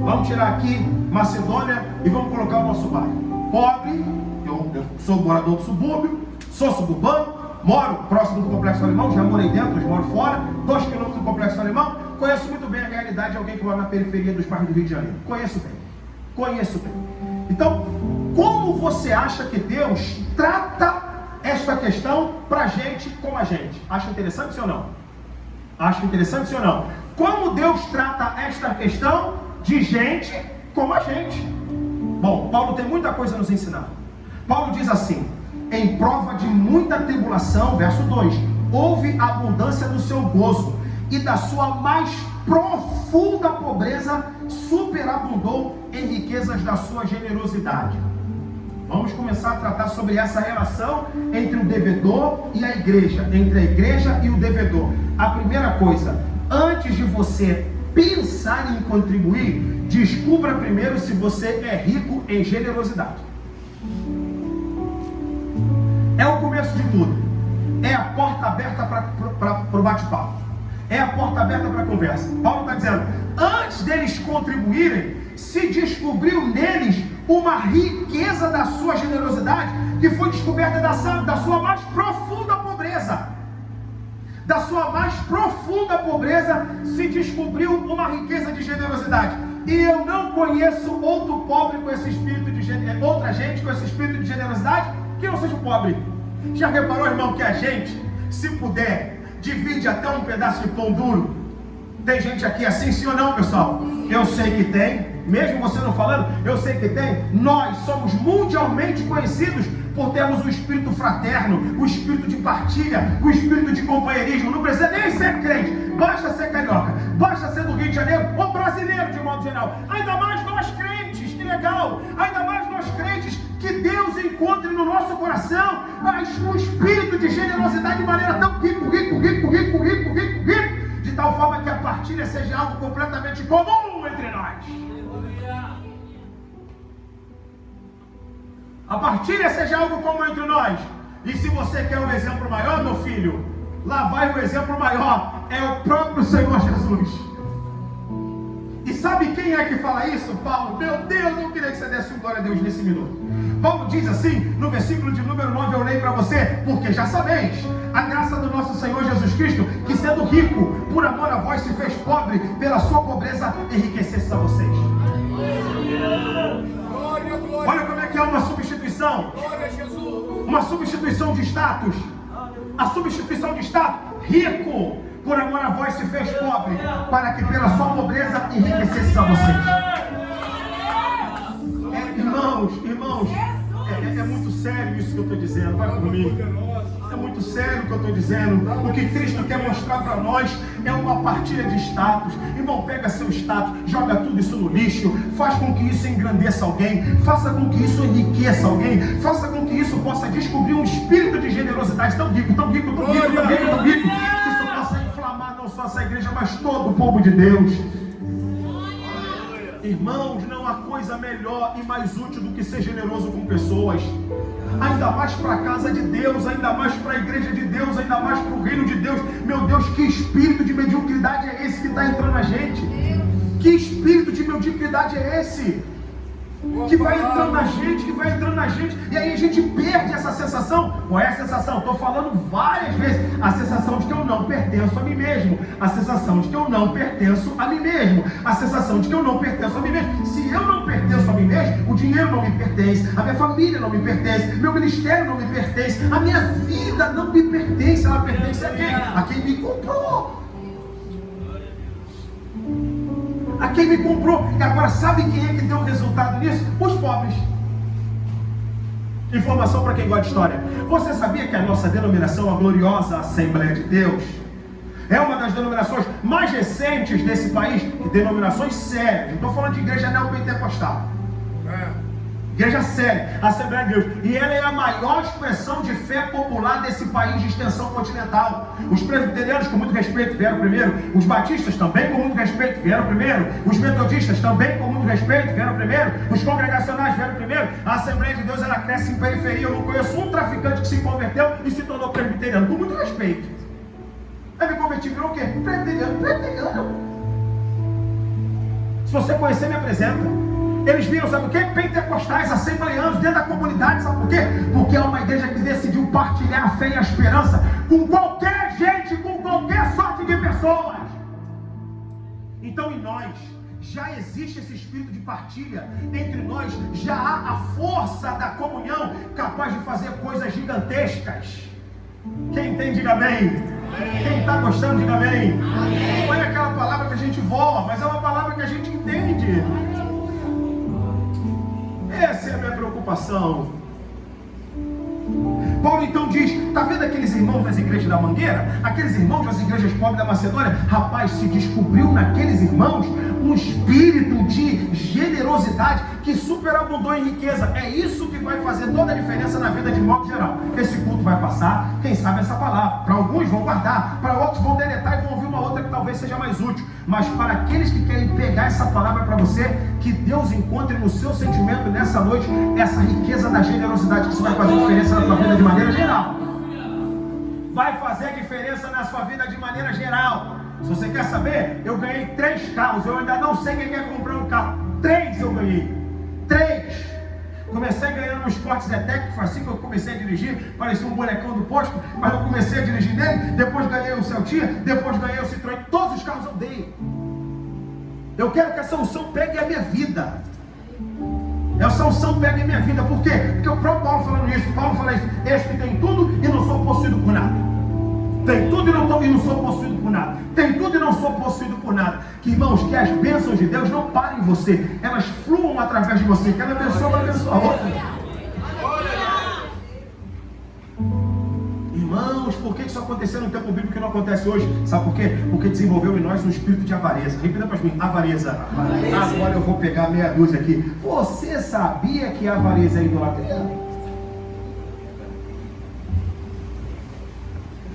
Vamos tirar aqui Macedônia e vamos colocar o nosso bairro. Pobre, eu sou morador do subúrbio, sou suburbano, moro próximo do Complexo Alemão, já morei dentro, hoje moro fora, 2 quilômetros do Complexo Alemão. Conheço muito bem a realidade de alguém que mora na periferia dos bairros do Rio de Janeiro. Conheço bem. Então, como você acha que Deus trata esta questão pra gente como a gente? Acha interessante ou não? Acha interessante ou não? Como Deus trata esta questão de gente como a gente? Bom, Paulo tem muita coisa a nos ensinar. Paulo diz assim, em prova de muita tribulação, verso 2, houve abundância do seu gozo, e da sua mais profunda pobreza superabundou em riquezas da sua generosidade. Vamos começar a tratar sobre essa relação entre o devedor e a igreja, entre a igreja e o devedor. A primeira coisa, antes de você pensar em contribuir, descubra primeiro se você é rico em generosidade. É o começo de tudo. É a porta aberta para o bate-papo. É a porta aberta para a conversa. Paulo está dizendo, antes deles contribuírem, se descobriu neles uma riqueza da sua generosidade, que foi descoberta da sua mais profunda pobreza. Da sua mais profunda pobreza se descobriu uma riqueza de generosidade. E eu não conheço outro pobre com esse espírito de generosidade, outra gente com esse espírito de generosidade, que não seja pobre. Já reparou, irmão, que a gente, se puder, divide até um pedaço de pão duro? Tem gente aqui assim, sim ou não, pessoal? Eu sei que tem, mesmo você não falando, eu sei que tem. Nós somos mundialmente conhecidos por termos o espírito fraterno, o espírito de partilha, o espírito de companheirismo. Não precisa nem ser crente, basta ser carioca, basta ser do Rio de Janeiro ou brasileiro de modo geral. Ainda mais nós crentes, que legal! Ainda mais nós crentes, que Deus encontre no nosso coração o espírito de generosidade de maneira tão rico, de tal forma que a partilha seja algo completamente comum entre nós. A partilha seja algo comum entre nós. E se você quer um exemplo maior, meu filho, lá vai o exemplo maior, é o próprio Senhor Jesus. E sabe quem é que fala isso? Paulo. Meu Deus, eu queria que você desse um glória a Deus nesse minuto. Paulo diz assim, no versículo de número 9, eu leio para você, porque já sabeis, a graça do nosso Senhor Jesus Cristo, que sendo rico, por amor a vós se fez pobre, pela sua pobreza enriquecesse a vocês. Olha como é que é uma substituição. Uma substituição de status. A substituição de status, rico, por amor a vós se fez pobre, para que pela sua pobreza enriquecesse a vocês. Irmãos, é muito sério isso que eu estou dizendo, vai comigo. É muito sério o que eu estou dizendo. O que Cristo quer mostrar para nós é uma partilha de status. Irmão, pega seu status, joga tudo isso no lixo, faz com que isso engrandeça alguém, faça com que isso enriqueça alguém, faça com que isso possa descobrir um espírito de generosidade tão rico, que isso possa inflamar não só essa igreja, mas todo o povo de Deus. Irmãos, não há coisa melhor e mais útil do que ser generoso com pessoas. Ainda mais para a casa de Deus, ainda mais para a igreja de Deus, ainda mais para o reino de Deus. Meu Deus, que espírito de mediocridade é esse que está entrando na gente? Que espírito de mediocridade é esse? Que vai entrando na gente, e aí a gente perde essa sensação. Qual é a sensação? Estou falando várias vezes. A sensação de que eu não pertenço a mim mesmo. A sensação de que eu não pertenço a mim mesmo. A sensação de que eu não pertenço a mim mesmo. Se eu não pertenço a mim mesmo, o dinheiro não me pertence, a minha família não me pertence, meu ministério não me pertence, a minha vida não me pertence. Ela pertence a quem? A quem me comprou. A quem me comprou. E agora sabe quem é que deu o resultado nisso? Os pobres. Informação para quem gosta de história. Você sabia que a nossa denominação, a gloriosa Assembleia de Deus, é uma das denominações mais recentes desse país? Denominações sérias. Não estou falando de igreja neopentecostal. Igreja séria, Assembleia de Deus. E ela é a maior expressão de fé popular desse país de extensão continental. Os presbiterianos, com muito respeito, vieram primeiro. Os batistas, também com muito respeito, vieram primeiro. Os metodistas, também com muito respeito, vieram primeiro. Os congregacionais vieram primeiro. A Assembleia de Deus, ela cresce em periferia. Eu não conheço um traficante que se converteu e se tornou presbiteriano. Com muito respeito. Aí me converti, virou o quê? Presbiteriano. Se você conhecer, me apresenta. Eles viram, sabe o que? Pentecostais, assembleanos, dentro da comunidade, sabe por quê? Porque é uma igreja que decidiu partilhar a fé e a esperança com qualquer gente, com qualquer sorte de pessoas. Então em nós já existe esse espírito de partilha, entre nós já há a força da comunhão capaz de fazer coisas gigantescas. Quem tem, diga amém. Quem está gostando, diga amém. Não é aquela palavra que a gente voa, mas é uma palavra que a gente entende. Essa é a minha preocupação. Paulo então diz, está vendo aqueles irmãos das igrejas da Mangueira? Aqueles irmãos das igrejas pobres da Macedônia? Rapaz, se descobriu naqueles irmãos um espírito de generosidade que superabundou em riqueza. É isso que vai fazer toda a diferença na vida de modo geral. Esse culto vai passar, quem sabe essa palavra. Para alguns vão guardar, para outros vão deletar e vão ouvir uma outra que talvez seja mais útil. Mas para aqueles que querem pegar essa palavra para você, que Deus encontre no seu sentimento nessa noite essa riqueza da generosidade, que isso vai fazer diferença na sua vida de maneira geral. Vai fazer diferença na sua vida de maneira geral. Se você quer saber, eu ganhei 3 carros. Eu ainda não sei quem quer comprar um carro. 3 eu ganhei. 3. Comecei ganhando um Sport Zetec, foi assim que eu comecei a dirigir. Parecia um bonecão do posto, mas eu comecei a dirigir nele. Depois ganhei o Celtia, depois ganhei o Citroën. Todos os carros eu dei. Eu quero que essa unção pegue a minha vida. Essa unção pegue a minha vida. Por quê? Porque o próprio Paulo falando isso. Paulo fala isso. Este que tem tudo e não sou possuído por nada. Tem tudo e não sou possuído por nada. Tem tudo e não sou possuído por nada. Que, irmãos, que as bênçãos de Deus não parem em você. Elas fluam através de você. Cada pessoa vai abençoar a outra. Irmãos, por que isso aconteceu no tempo bíblico que não acontece hoje? Sabe por quê? Porque desenvolveu em nós um espírito de avareza. Repita para mim, avareza. Agora eu vou pegar meia dúzia aqui. Você sabia que a avareza é idolatria?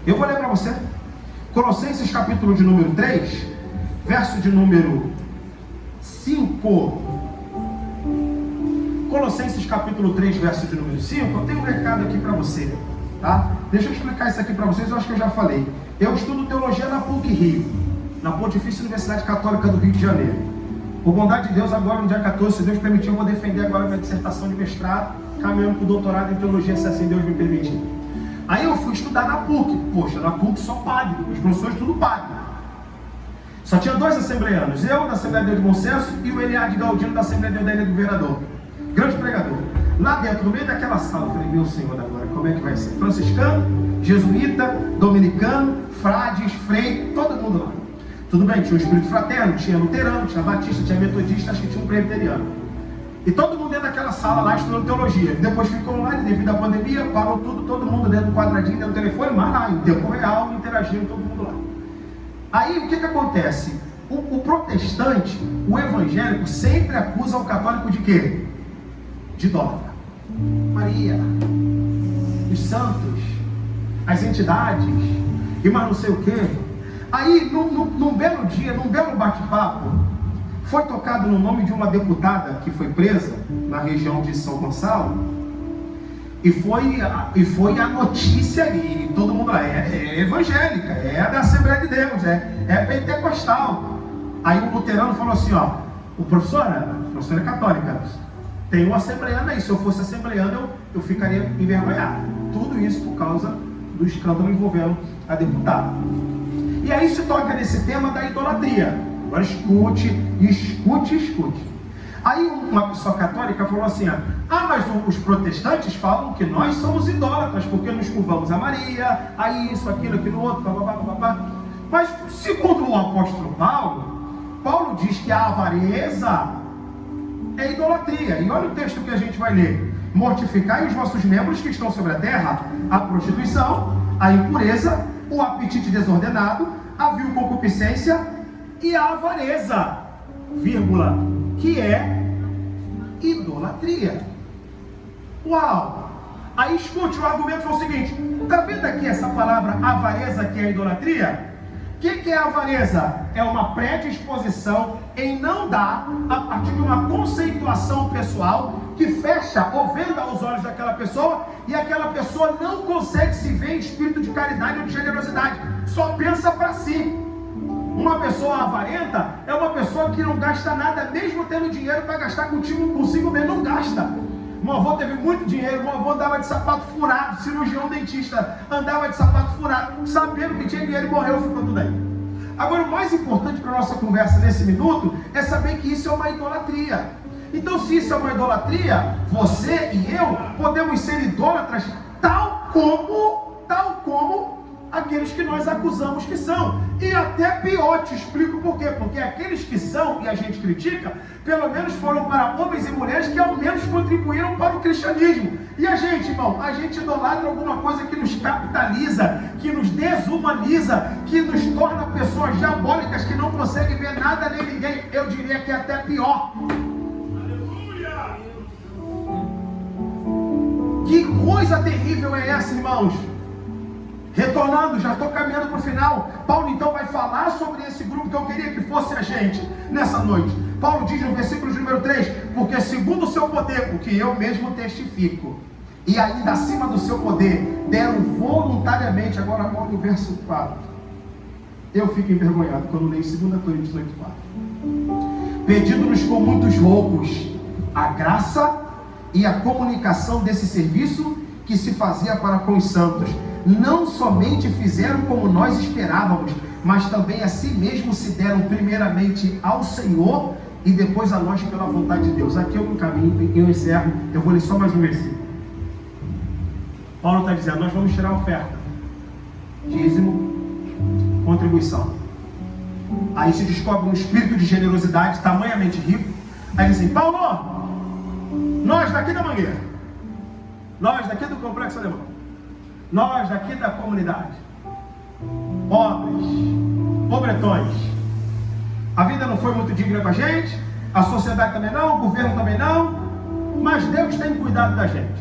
Eu vou ler para você. Colossenses capítulo de número 3, verso de número 5. Colossenses capítulo 3, verso de número 5. Eu tenho um recado aqui para você, tá? Deixa eu explicar isso aqui para vocês, eu acho que eu já falei. Eu estudo teologia na PUC Rio, na Pontifícia Universidade Católica do Rio de Janeiro. Por bondade de Deus, agora no dia 14, se Deus permitir, eu vou defender agora minha dissertação de mestrado, caminhando para o doutorado em teologia, se assim Deus me permitir. Aí eu fui estudar na PUC. Poxa, na PUC só padre, os professores tudo padre. Só tinha 2 assembleanos, eu da Assembleia de Deus de Bom Senso e o Eliade Galdino da Assembleia de Deus da Ilha do Governador. Grande pregador. Lá dentro, no meio daquela sala, eu falei, meu Senhor da glória, como é que vai ser? Franciscano, jesuíta, dominicano, frades, frei, todo mundo lá. Tudo bem, tinha um espírito fraterno, tinha luterano, tinha batista, tinha metodista, acho que tinha um presbiteriano. E todo mundo dentro daquela sala lá estudando teologia. Depois ficou online, devido à pandemia, parou tudo, todo mundo dentro do quadradinho, dentro do telefone, mas lá, em tempo real, interagindo, todo mundo lá. Aí, o que acontece? O protestante, o evangélico, sempre acusa o católico de quê? De idólatra. Maria, os santos, as entidades, e mais não sei o quê. Aí, num belo dia, num belo bate-papo, foi tocado no nome de uma deputada que foi presa na região de São Gonçalo, e foi a notícia ali, todo mundo lá, é evangélica, é da Assembleia de Deus, é pentecostal. Aí o luterano falou assim, ó, o professora é católica, tem um assembleano aí, se eu fosse assembleano eu ficaria envergonhado. Tudo isso por causa do escândalo envolvendo a deputada. E aí se toca nesse tema da idolatria. Agora escute. Aí uma pessoa católica falou assim, mas os protestantes falam que nós somos idólatras, porque nos curvamos a Maria, aí isso, aquilo outro, blá. Mas segundo o apóstolo Paulo diz que a avareza é idolatria. E olha o texto que a gente vai ler. Mortificai os vossos membros que estão sobre a terra, a prostituição, a impureza, o apetite desordenado, a vil concupiscência e a avareza, vírgula, que é idolatria. Uau! Aí escute, o argumento foi o seguinte, está vendo aqui essa palavra avareza que é idolatria? O que é avareza? É uma predisposição em não dar a partir de uma conceituação pessoal que fecha ou venda os olhos daquela pessoa e aquela pessoa não consegue se ver em espírito de caridade ou de generosidade, só pensa para si. Uma pessoa avarenta é uma pessoa que não gasta nada, mesmo tendo dinheiro para gastar consigo mesmo, não gasta. Meu avô teve muito dinheiro, meu avô andava de sapato furado, cirurgião dentista, andava de sapato furado, sabendo que tinha dinheiro e morreu, ficou tudo aí. Agora o mais importante para a nossa conversa nesse minuto é saber que isso é uma idolatria. Então se isso é uma idolatria, você e eu podemos ser idólatras tal como aqueles que nós acusamos que são. E até pior, te explico por quê. Porque aqueles que são, e a gente critica, pelo menos foram para homens e mulheres que ao menos contribuíram para o cristianismo. E a gente, irmão, a gente idolatra alguma coisa que nos capitaliza, que nos desumaniza, que nos torna pessoas diabólicas que não conseguem ver nada nem ninguém. Eu diria que é até pior. Aleluia! Que coisa terrível é essa, irmãos? Retornando, já estou caminhando para o final. Paulo então vai falar sobre esse grupo que eu queria que fosse a gente nessa noite. Paulo diz no versículo de número 3: porque segundo o seu poder, o que eu mesmo testifico, e ainda acima do seu poder, deram voluntariamente. Agora olha o verso 4. Eu fico envergonhado quando leio 2 Coríntios 8:4. Pedindo-nos com muitos rogos a graça e a comunicação desse serviço que se fazia para com os santos. Não somente fizeram como nós esperávamos, mas também a si mesmos se deram primeiramente ao Senhor e depois a nós pela vontade de Deus. Aqui eu me encaminho, eu encerro, eu vou ler só mais um versículo. Paulo está dizendo, nós vamos tirar a oferta, dízimo, contribuição. Aí se descobre um espírito de generosidade tamanhamente rico. Aí diz assim, Paulo, nós daqui da Mangueira, nós daqui do Complexo Alemão, nós daqui da comunidade, pobres, pobretões, a vida não foi muito digna com a gente, a sociedade também não, o governo também não, mas Deus tem cuidado da gente.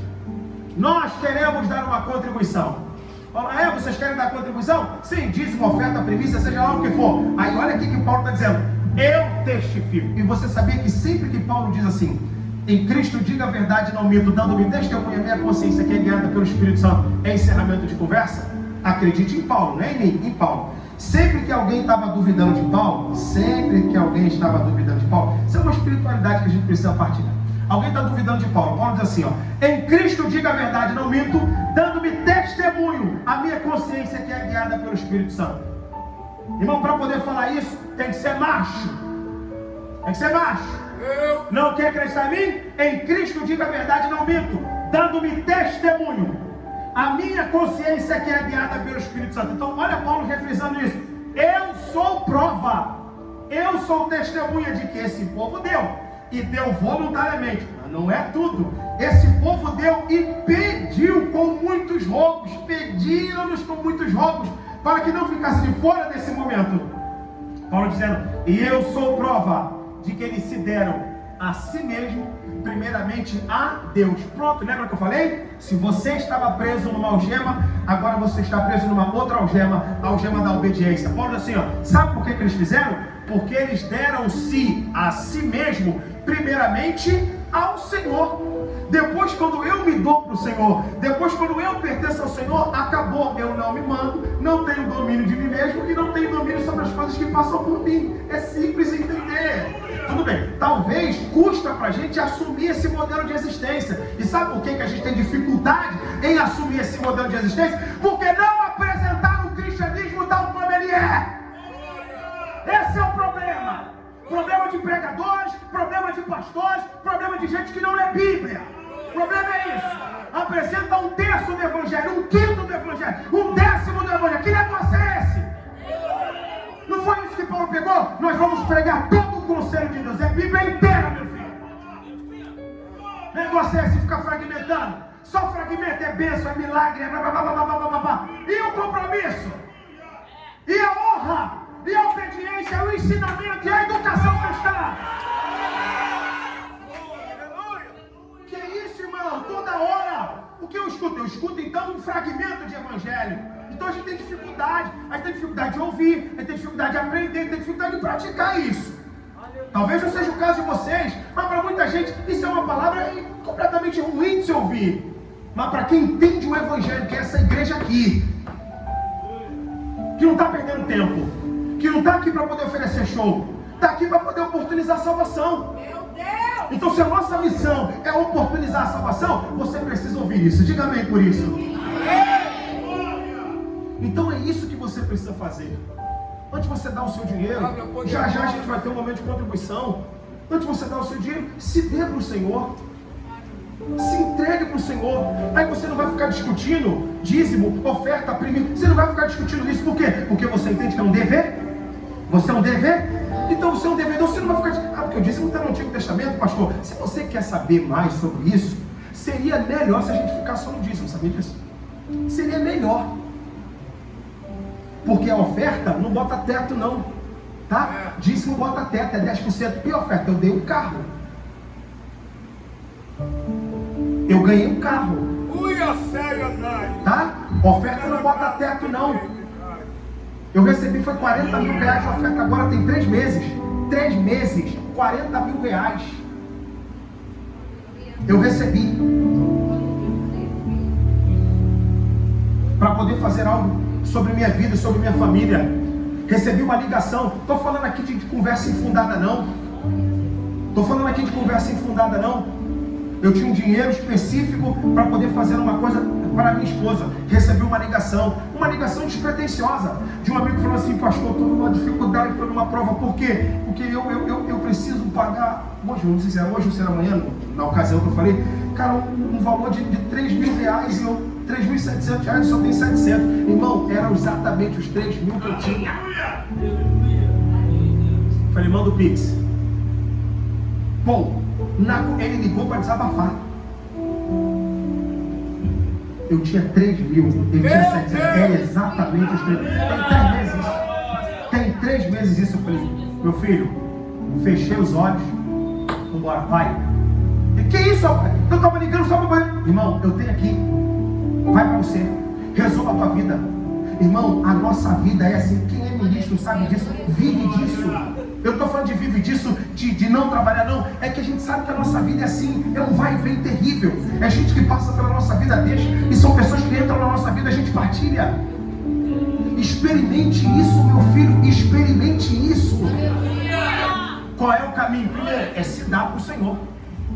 Nós queremos dar uma contribuição. Fala, vocês querem dar contribuição? Sim, dízimo, oferta, primícia, seja lá o que for. Aí olha aqui que Paulo está dizendo, eu testifico. E você sabia que sempre que Paulo diz assim, em Cristo diga a verdade, não minto, dando-me testemunha, minha consciência que é guiada pelo Espírito Santo, é encerramento de conversa? Acredite em Paulo, não é em mim, em Paulo. Sempre que alguém estava duvidando de Paulo, isso é uma espiritualidade que a gente precisa partilhar. Alguém está duvidando de Paulo, Paulo diz assim, em Cristo diga a verdade, não minto, dando-me testemunho, a minha consciência que é guiada pelo Espírito Santo. Irmão, para poder falar isso, tem que ser macho. Tem que ser macho. Não quer acreditar em mim? Em Cristo diga a verdade, não minto, dando-me testemunho, a minha consciência que é guiada pelo Espírito Santo. Então olha Paulo refrisando isso, eu sou prova, eu sou testemunha de que esse povo deu, e deu voluntariamente, mas não é tudo. Esse povo deu e pediu com muitos rogos, pediram-nos com muitos rogos, para que não ficasse de fora desse momento. Paulo dizendo, e eu sou prova de que eles se deram a si mesmo, primeiramente a Deus. Pronto, lembra que eu falei? Se você estava preso numa algema, agora você está preso numa outra algema, a algema da obediência. Paulo diz assim, sabe por que eles fizeram? Porque eles deram-se a si mesmo, primeiramente ao Senhor. Depois, quando eu me dou para o Senhor, depois quando eu pertenço ao Senhor, acabou, eu não me mando, não tenho domínio de mim mesmo e não tenho domínio sobre as coisas que passam por mim. É simples entender. Tudo bem, talvez custa para a gente assumir esse modelo de existência. E sabe por que a gente tem dificuldade em assumir esse modelo de existência? Porque não apresentaram o cristianismo tal como ele é. Esse é o problema. Problema de pregadores, problema de pastores, problema de gente que não lê Bíblia. O problema é isso. Apresenta um terço do Evangelho, um quinto do Evangelho, um décimo do Evangelho. Que negócio é esse? Não foi isso que Paulo pegou? Nós vamos pregar todo o conselho de Deus. É a Bíblia inteira, meu filho. O negócio é esse, ficar fragmentando. Só fragmento é bênção, é milagre, é blá, blá, blá, blá, blá, blá, blá. E o compromisso? E a honra? E a obediência, o ensinamento e a educação cristã. Que isso, irmão? Toda hora. O que eu escuto? Eu escuto então um fragmento de evangelho. Então a gente tem dificuldade. A gente tem dificuldade de ouvir, a gente tem dificuldade de aprender, a gente tem dificuldade de praticar isso. Talvez não seja o caso de vocês, mas para muita gente isso é uma palavra completamente ruim de se ouvir. Mas para quem entende o evangelho, que é essa igreja aqui, que não está perdendo tempo, que não está aqui para poder oferecer show, está aqui para poder oportunizar a salvação. Meu Deus! Então se a nossa missão é oportunizar a salvação, você precisa ouvir isso. Diga amém por isso. Então é isso que você precisa fazer. Antes de você dar o seu dinheiro, já a gente vai ter um momento de contribuição. Antes de você dar o seu dinheiro, se dê para o Senhor. Se entregue para o Senhor. Aí você não vai ficar discutindo dízimo, oferta, primeiro. Você não vai ficar discutindo isso. Por quê? Porque você entende que é um dever. Você é um dever. Então você é um devedor. Você não vai ficar... porque o dízimo está no Antigo Testamento, pastor. Se você quer saber mais sobre isso, seria melhor se a gente ficar só no dízimo. Sabia disso? Seria melhor. Porque a oferta não bota teto não. Tá? Dízimo bota teto, é 10%. E a oferta? Eu dei um carro. Eu ganhei um carro. Tá? Oferta não bota teto não. Eu recebi foi 40 mil reais de oferta, agora tem 3 meses. 3 meses, 40 mil reais. Eu recebi. Para poder fazer algo sobre minha vida, sobre minha família. Recebi uma ligação. Estou falando aqui de conversa infundada não. Estou falando aqui de conversa infundada não. Eu tinha um dinheiro específico para poder fazer uma coisa para minha esposa. Recebi uma ligação despretensiosa, de um amigo que falou assim: pastor, estou numa dificuldade, estou numa prova. Por quê? Porque eu preciso pagar, hoje, não sei se é hoje ou se é amanhã, na ocasião que eu falei, cara, um valor de 3 mil reais, e eu, 3.700 reais, só tem 700. Irmão, eram exatamente os 3 mil que eu tinha. Falei, manda o Pix. Bom, ele ligou para desabafar. Eu tinha 3 mil, ele tinha 700. É exatamente os 3 mil. Tem 3 meses isso. Eu falei, meu filho, fechei os olhos, vambora, vai. E que isso, rapaz? Eu estava ligando só para o irmão, eu tenho aqui. Vai para você, resolva a tua vida. Irmão, a nossa vida é assim. Quem é ministro sabe disso, vive disso. Eu estou falando de vive disso, de não trabalhar não. É que a gente sabe que a nossa vida é assim. É um vai e vem terrível. É gente que passa pela nossa vida, deixa. E são pessoas que entram na nossa vida, a gente partilha. Experimente isso, meu filho. Experimente isso. Qual é o caminho? Primeiro, é se dar para o Senhor.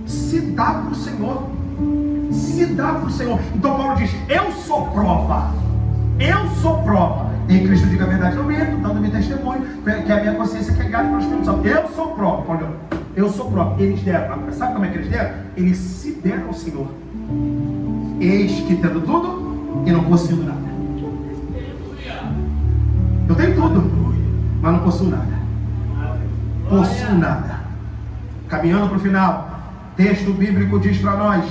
Se dar para o Senhor. Se dar para o Senhor. Então Paulo diz, eu sou prova. Eu sou prova. Em Cristo diga a verdade, eu minto, dando-me testemunho, que a minha consciência que é guiada pelo Espírito Santo. Eu sou prova, Paulo. Eu sou prova. Eles deram. Sabe como é que eles deram? Eles se deram ao Senhor. Eis que tendo tudo e não possuindo nada. Eu tenho tudo, mas não possuo nada. Possuo nada. Caminhando para o final, texto bíblico diz para nós,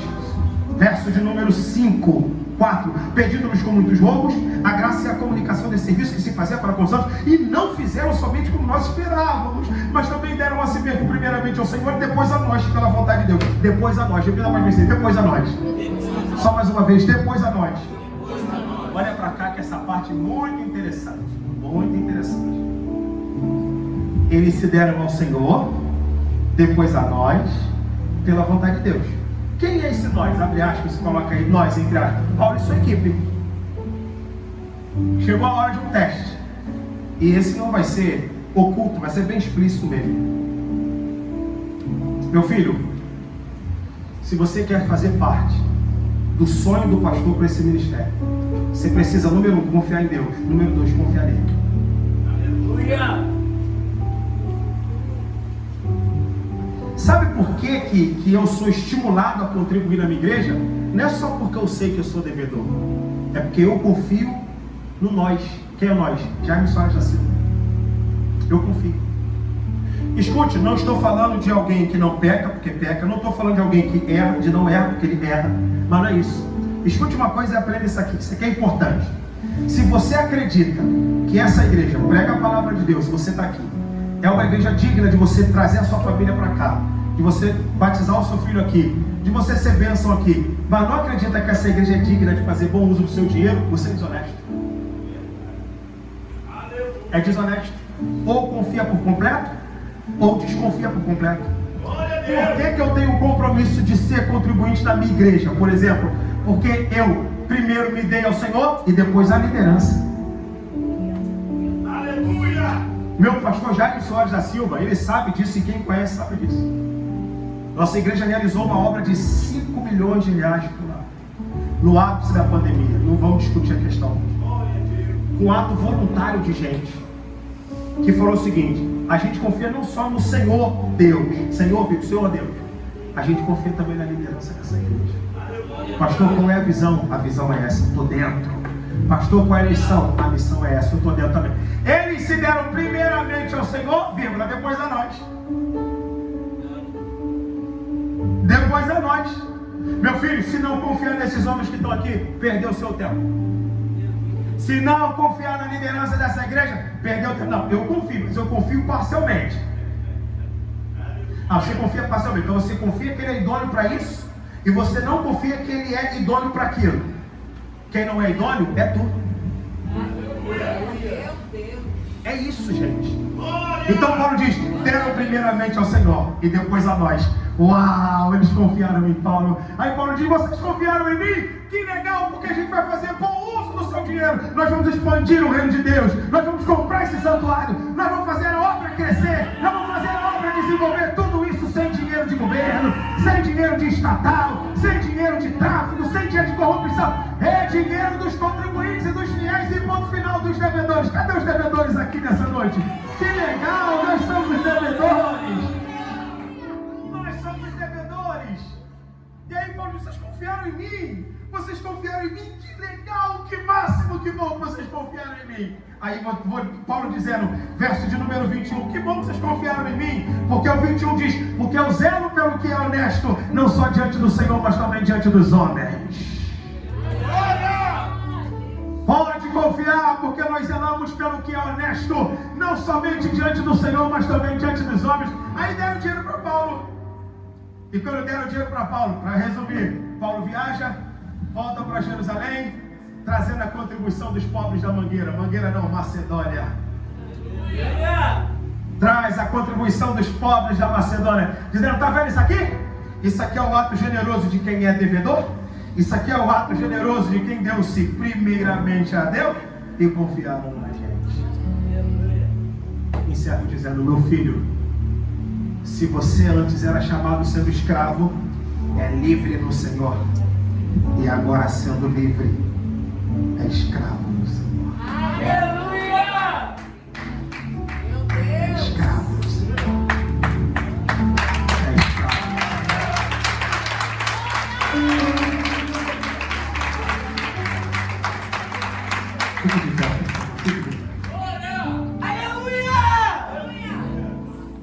verso de número 5. 4. Pedindo-nos com muitos roubos a graça e a comunicação desse serviço que se fazia para com os santos, e não fizeram somente como nós esperávamos, mas também deram a si mesmo primeiramente ao Senhor e depois a nós, pela vontade de Deus. Depois a nós, repita mais vezes, depois a nós. Só mais uma vez, depois a nós. Olha para cá que essa parte é muito interessante. Muito interessante. Eles se deram ao Senhor, depois a nós, pela vontade de Deus. Quem é esse nós? Abre aspas, se coloca aí, nós, entre aspas. Paulo e sua equipe. Chegou a hora de um teste. E esse não vai ser oculto, vai ser bem explícito mesmo. Meu filho, se você quer fazer parte do sonho do pastor para esse ministério, você precisa, número 1, confiar em Deus. Número 2, confiar nele. Aleluia! Sabe por que eu sou estimulado a contribuir na minha igreja? Não é só porque eu sei que eu sou devedor. É porque eu confio no nós. Quem é nós? Jaime Soares da Silva. Eu confio. Escute, não estou falando de alguém que não peca porque peca. Não estou falando de alguém que erra, de não erra porque ele erra. Mas não é isso. Escute uma coisa e aprenda isso aqui. Isso aqui é importante. Se você acredita que essa igreja prega a palavra de Deus, você está aqui, é uma igreja digna de você trazer a sua família para cá, de você batizar o seu filho aqui, de você ser bênção aqui, mas não acredita que essa igreja é digna de fazer bom uso do seu dinheiro, você é desonesto. É desonesto. Ou confia por completo, ou desconfia por completo. Por que eu tenho o compromisso de ser contribuinte da minha igreja, por exemplo? Porque eu primeiro me dei ao Senhor e depois à liderança. Meu pastor Jaime Soares da Silva, ele sabe disso, e quem conhece sabe disso. Nossa igreja realizou uma obra de 5 milhões de reais por ano, no ápice da pandemia. Não vamos discutir a questão. Um ato voluntário de gente que falou o seguinte: a gente confia não só no Senhor Deus, Senhor Deus, a gente confia também na liderança dessa igreja. Pastor, qual é a visão? A visão é essa, eu estou dentro. Pastor, qual é a missão? A missão é essa, eu estou dentro também. Eles se deram primeiramente ao Senhor, vírgula, depois a nós. Depois a nós. Meu filho, se não confiar nesses homens que estão aqui, perdeu o seu tempo. Se não confiar na liderança dessa igreja, perdeu o tempo. Não, eu confio, mas eu confio parcialmente. Você confia parcialmente. Então você confia que ele é idôneo para isso, e você não confia que ele é idôneo para aquilo. Quem não é idôneo é tudo. É isso, gente. Então Paulo diz: deram primeiramente ao Senhor e depois a nós. Uau, eles confiaram em Paulo. Aí Paulo diz: vocês confiaram em mim? Que legal, porque a gente vai fazer bom uso do seu dinheiro. Nós vamos expandir o reino de Deus. Nós vamos comprar esse santuário. Nós vamos fazer a obra crescer. Nós vamos fazer a obra desenvolver. Tudo isso sem dinheiro de governo, sem dinheiro de estatal, sem dinheiro de tráfico, sem dinheiro de corrupção. É dinheiro dos contribuintes e dos fiéis e ponto final dos devedores. Cadê os devedores aqui nessa noite? Que legal, nós somos devedores. E aí Paulo diz: vocês confiaram em mim? Vocês confiaram em mim? Que legal, que máximo, que bom que vocês confiaram em mim. Aí Paulo dizendo, verso de número 21, que bom que vocês confiaram em mim, porque o 21 diz: porque eu zelo pelo que é honesto, não só diante do Senhor, mas também diante dos homens. Pode confiar, porque nós zelamos pelo que é honesto, não somente diante do Senhor, mas também diante dos homens. Aí deram dinheiro para Paulo. E quando deram dinheiro para Paulo, para resumir, Paulo viaja, volta para Jerusalém, trazendo a contribuição dos pobres da Mangueira. Mangueira não, Macedônia. Traz a contribuição dos pobres da Macedônia, dizendo: está vendo isso aqui? Isso aqui é o ato generoso de quem é devedor. Isso aqui é o ato generoso de quem deu-se primeiramente a Deus e confiaram na gente. Encerro dizendo: meu filho, se você antes era chamado sendo escravo, é livre no Senhor. E agora, sendo livre, é escravo no Senhor. Aleluia! Meu Deus! É escravo no Senhor. É escravo. Fique de